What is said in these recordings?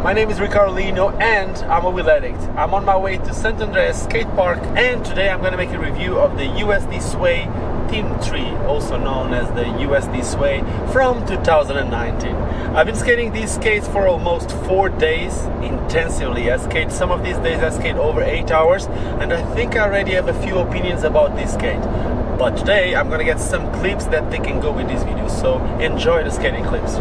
my name is Ricardo Lino and I'm a wheel addict. I'm on my way to Sant Andreas skate park and today I'm going to make a review of the Usd Sway Team 3, also known as the Usd Sway from 2019. I've been skating these skates for almost 4 days intensively. I skate some of these days, I skate over 8 hours, and I think I already have a few opinions about this skate. But today I'm gonna get some clips that they can go with these videos, so enjoy the skating clips.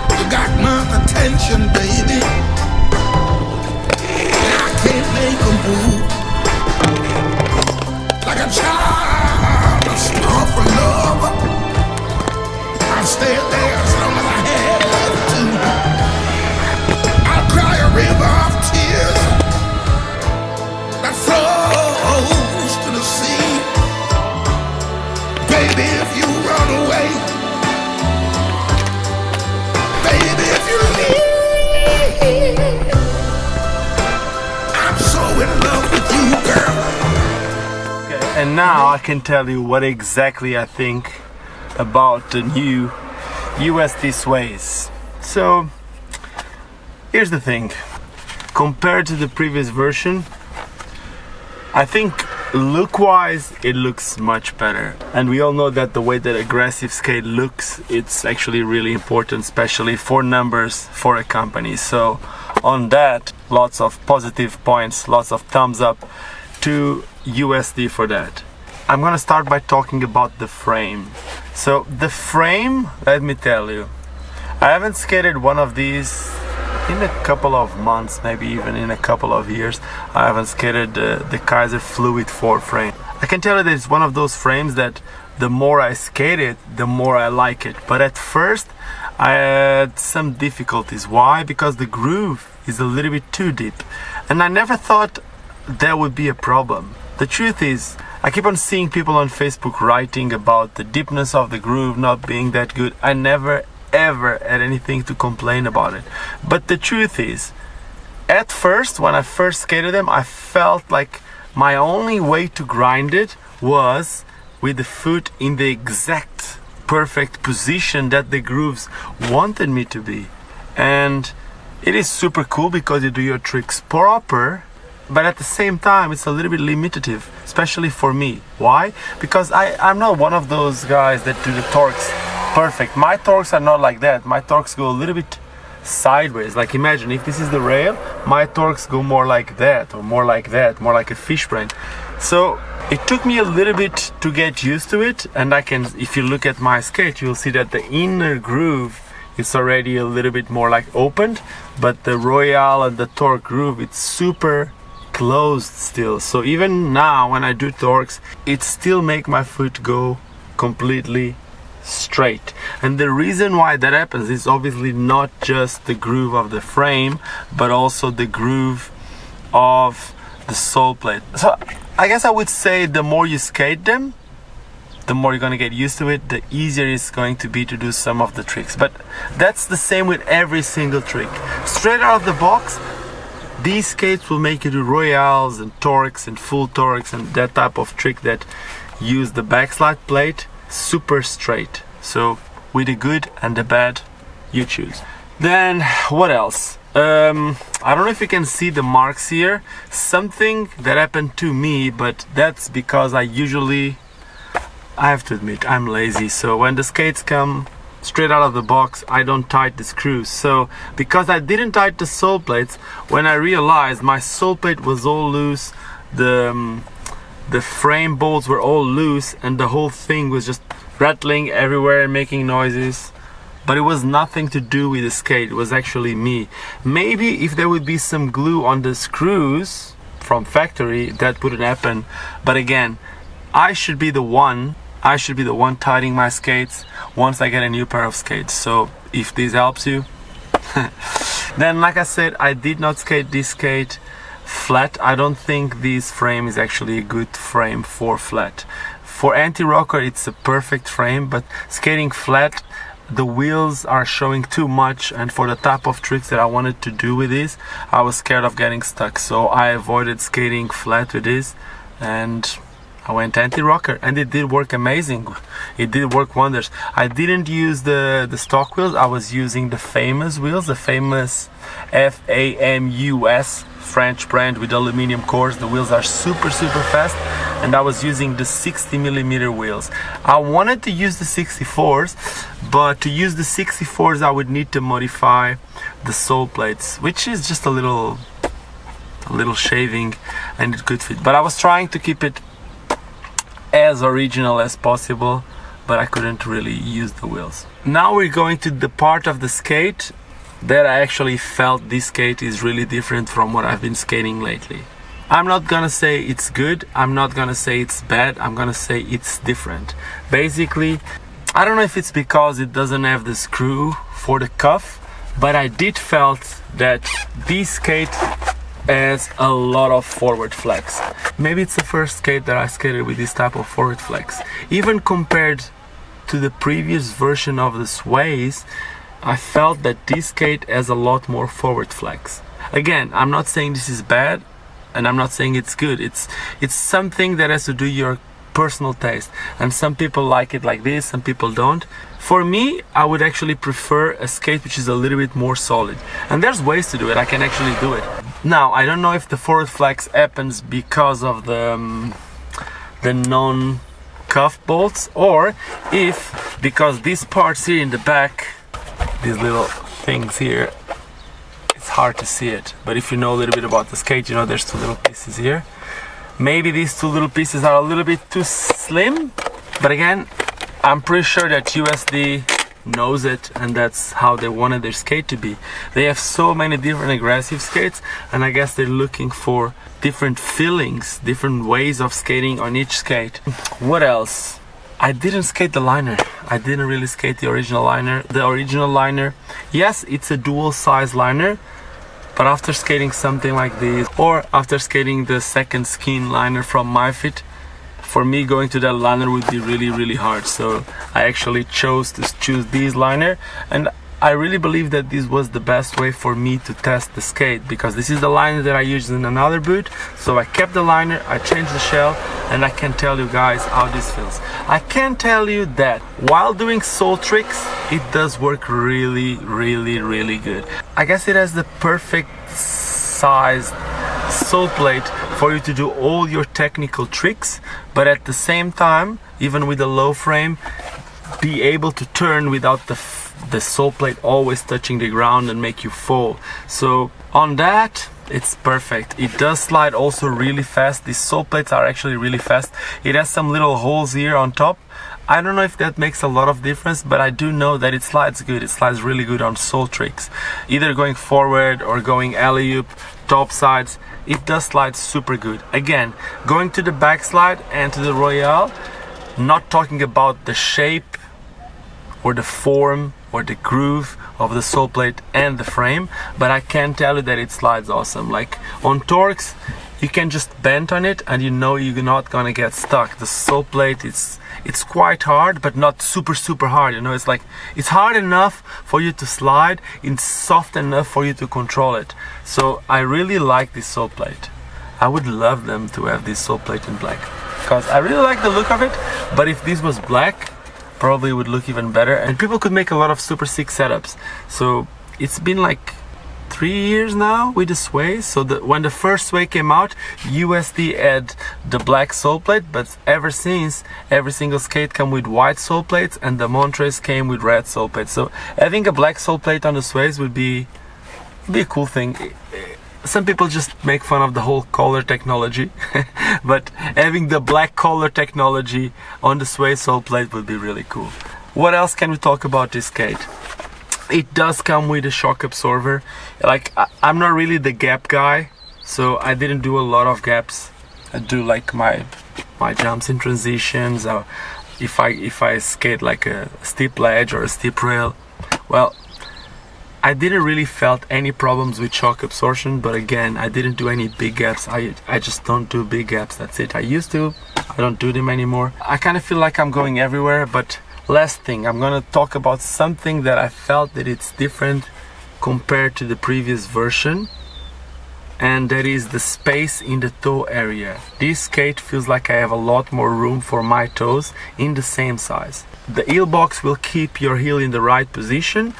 You got my attention, baby. I can't make a move. Like a child, a storm for love. I stayed there as long as I had to. I'll cry a river of tears that flows to the sea. Baby, if you run away, baby, if you leave, I'm so in love with you, girl. Okay, and now I can tell you what exactly I think about the new Usd Sways. So here's the thing, compared to the previous version, I think look wise it looks much better, and we all know that the way that aggressive skate looks, it's actually really important, especially for numbers for a company. So on that, lots of positive points, lots of thumbs up to Usd for that. I'm gonna start by talking about the frame. So the frame, let me tell you, I haven't skated one of these in a couple of months, maybe even in a couple of years. I haven't skated the Kaiser Fluid 4 frame. I can tell you that it's one of those frames that the more I skate it, the more I like it. But at first I had some difficulties. Why? Because the groove is a little bit too deep, and I never thought that would be a problem. The truth is, I keep on seeing people on Facebook writing about the deepness of the groove not being that good. I never ever had anything to complain about it. But the truth is, at first, when I first skated them, I felt like my only way to grind it was with the foot in the exact perfect position that the grooves wanted me to be. And it is super cool because you do your tricks proper, but at the same time it's a little bit limitative, especially for me. Why? Because I'm not one of those guys that do the torques perfect. My torques are not like that. My torques go a little bit sideways. Like imagine if this is the rail, my torques go more like that, or more like that, more like a fish brain. So it took me a little bit to get used to it, and I can, if you look at my skate, you'll see that the inner groove is already a little bit more like opened, but the Royale and the torque groove, it's super closed still. So even now when I do torques, it still make my foot go completely straight. And the reason why that happens is obviously not just the groove of the frame, but also the groove of the sole plate. So I guess I would say the more you skate them, the more you're gonna get used to it, the easier it's going to be to do some of the tricks. But that's the same with every single trick. Straight out of the box, these skates will make you do royales and torques and full torques and that type of trick that use the backslide plate super straight. So with the good and the bad, you choose. Then what else? I don't know if you can see the marks here. Something that happened to me, but that's because I have to admit, I'm lazy. So when the skates come straight out of the box, I don't tighten the screws. So because I didn't tighten the sole plates, when I realized my sole plate was all loose, the frame bolts were all loose, and the whole thing was just rattling everywhere and making noises. But it was nothing to do with the skate, it was actually me. Maybe if there would be some glue on the screws from factory, that wouldn't happen. But again, I should be the one tightening my skates once I get a new pair of skates. So if this helps you. Then like I said, I did not skate this skate flat. I don't think this frame is actually a good frame for flat. For anti-rocker it's a perfect frame, but skating flat, the wheels are showing too much, and for the type of tricks that I wanted to do with this, I was scared of getting stuck, so I avoided skating flat with this. and I went anti-rocker, and it did work amazing. It did work wonders. I didn't use the stock wheels. I was using the famous wheels, the famous FAMUS French brand with aluminum cores. The wheels are super fast, and I was using the 60mm wheels. I wanted to use the 64s, but to use the 64s I would need to modify the sole plates, which is just a little shaving, and it could fit. But I was trying to keep it as original as possible, but I couldn't really use the wheels. Now we're going to the part of the skate that I actually felt this skate is really different from what I've been skating lately. I'm not gonna say it's good, I'm not gonna say it's bad, I'm gonna say it's different. Basically, I don't know if it's because it doesn't have the screw for the cuff, but I did felt that this skate has a lot of forward flex. Maybe it's the first skate that I skated with this type of forward flex. Even compared to the previous version of the Sways, I felt that this skate has a lot more forward flex. Again, I'm not saying this is bad, and I'm not saying it's good. It's something that has to do your personal taste, and some people like it like this, some people don't. For me, I would actually prefer a skate which is a little bit more solid, and there's ways to do it. I can actually do it. Now, I don't know if the forward flex happens because of the non-cuff bolts, or if because these parts here in the back, these little things here, it's hard to see it, but if you know a little bit about the skate, you know there's two little pieces here. Maybe these two little pieces are a little bit too slim, but again, I'm pretty sure that USD knows it, and that's how they wanted their skate to be. They have so many different aggressive skates, and I guess they're looking for different feelings, different ways of skating on each skate. What else? I didn't skate the liner. I didn't really skate the original liner. The original liner, yes, it's a dual size liner, but after skating something like this, or after skating the second skin liner from MyFit, for me going to that liner would be really hard. So I actually chose to choose this liner, and I really believe that this was the best way for me to test the skate, because this is the liner that I used in another boot. So I kept the liner, I changed the shell, and I can tell you guys how this feels. I can tell you that while doing sole tricks, it does work really good. I guess it has the perfect size sole plate for you to do all your technical tricks, but at the same time, even with a low frame, be able to turn without the sole plate always touching the ground and make you fall. So on that, it's perfect. It does slide also really fast. These sole plates are actually really fast. It has some little holes here on top. I don't know if that makes a lot of difference, but I do know that it slides good. It slides really good on sole tricks, either going forward or going alley-oop, top sides. It does slide super good. Again, going to the backslide and to the Royale, not talking about the shape or the form or the groove of the sole plate and the frame, but I can tell you that it slides awesome. Like on Torx, you can just bend on it and you know you're not gonna get stuck. The sole plate, it's quite hard, but not super hard, you know. It's like, it's hard enough for you to slide, it's soft enough for you to control it. So I really like this sole plate. I would love them to have this sole plate in black, because I really like the look of it, but if this was black, probably would look even better, and people could make a lot of super sick setups. So it's been like 3 years now with the Sway. So when the first Sway came out, USD had the black sole plate, but ever since, every single skate came with white sole plates, and the Montres came with red sole plates. So I think a black sole plate on the Sways would be a cool thing. Some people just make fun of the whole color technology, but having the black color technology on the Sway sole plate would be really cool. What else can we talk about this skate? It does come with a shock absorber. Like, I'm not really the gap guy, so I didn't do a lot of gaps. I do like my jumps in transitions, or if I skate like a steep ledge or a steep rail. Well, I didn't really felt any problems with shock absorption, but again, I didn't do any big gaps. I just don't do big gaps, that's it. I used to, I don't do them anymore. I kind of feel like I'm going everywhere, but last thing, I'm gonna talk about something that I felt that it's different compared to the previous version. and that is the space in the toe area. This skate feels like I have a lot more room for my toes in the same size. The heel box will keep your heel in the right position,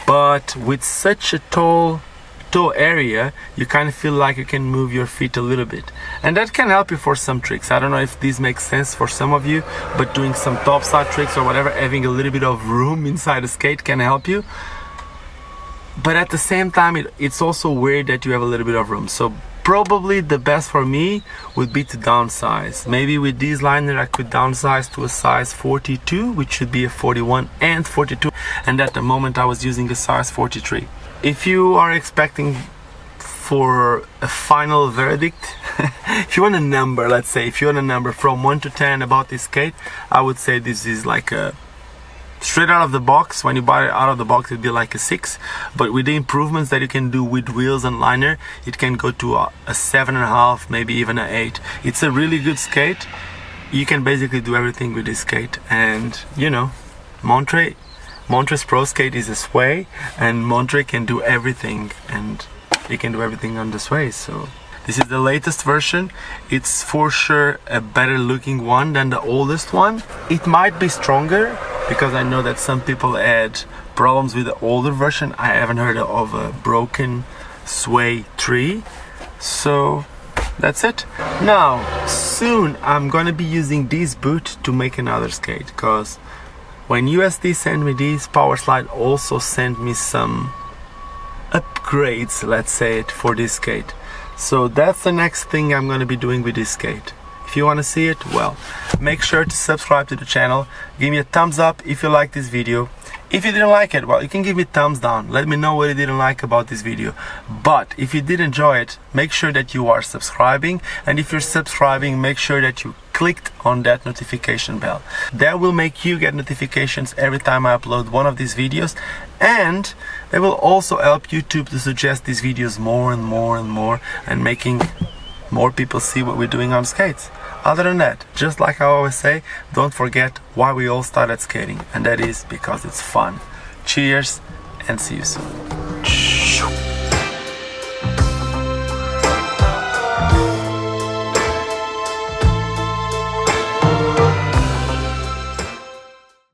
but with such a tall toe area, you kind of feel like you can move your feet a little bit, and that can help you for some tricks. I don't know if this makes sense for some of you, but doing some topside tricks or whatever, having a little bit of room inside the skate can help you. But at the same time, it's also weird that you have a little bit of room. So probably the best for me would be to downsize. Maybe with this liner I could downsize to a size 42, which should be a 41 and 42, and at the moment I was using a size 43. If you are expecting for a final verdict, if you want a number, let's say, if you want a number from 1 to 10 about this skate, I would say this is like a straight out of the box. When you buy it out of the box, it'd be like a 6, but with the improvements that you can do with wheels and liner, it can go to a 7.5, maybe even an 8. It's a really good skate. You can basically do everything with this skate, and you know, Montre's Pro Skate is a Sway, and Montre can do everything, and you can do everything on the Sway. So this is the latest version. It's for sure a better looking one than the oldest one. It might be stronger, because I know that some people had problems with the older version. I haven't heard of a broken Sway 3. So that's it. Now, soon I'm gonna be using this boot to make another skate, because when USD sent me this, Powerslide also sent me some upgrades, let's say it, for this skate. So that's the next thing I'm gonna be doing with this skate. If you want to see it, well, make sure to subscribe to the channel. Give me a thumbs up if you like this video. If you didn't like it, well, you can give me thumbs down. Let me know what you didn't like about this video. But if you did enjoy it, make sure that you are subscribing. And if you're subscribing, make sure that you clicked on that notification bell. That will make you get notifications every time I upload one of these videos. And that will also help YouTube to suggest these videos more and more and more, and making more people see what we're doing on skates. Other than that, just like I always say, don't forget why we all started skating, and that is because it's fun. Cheers, and see you soon.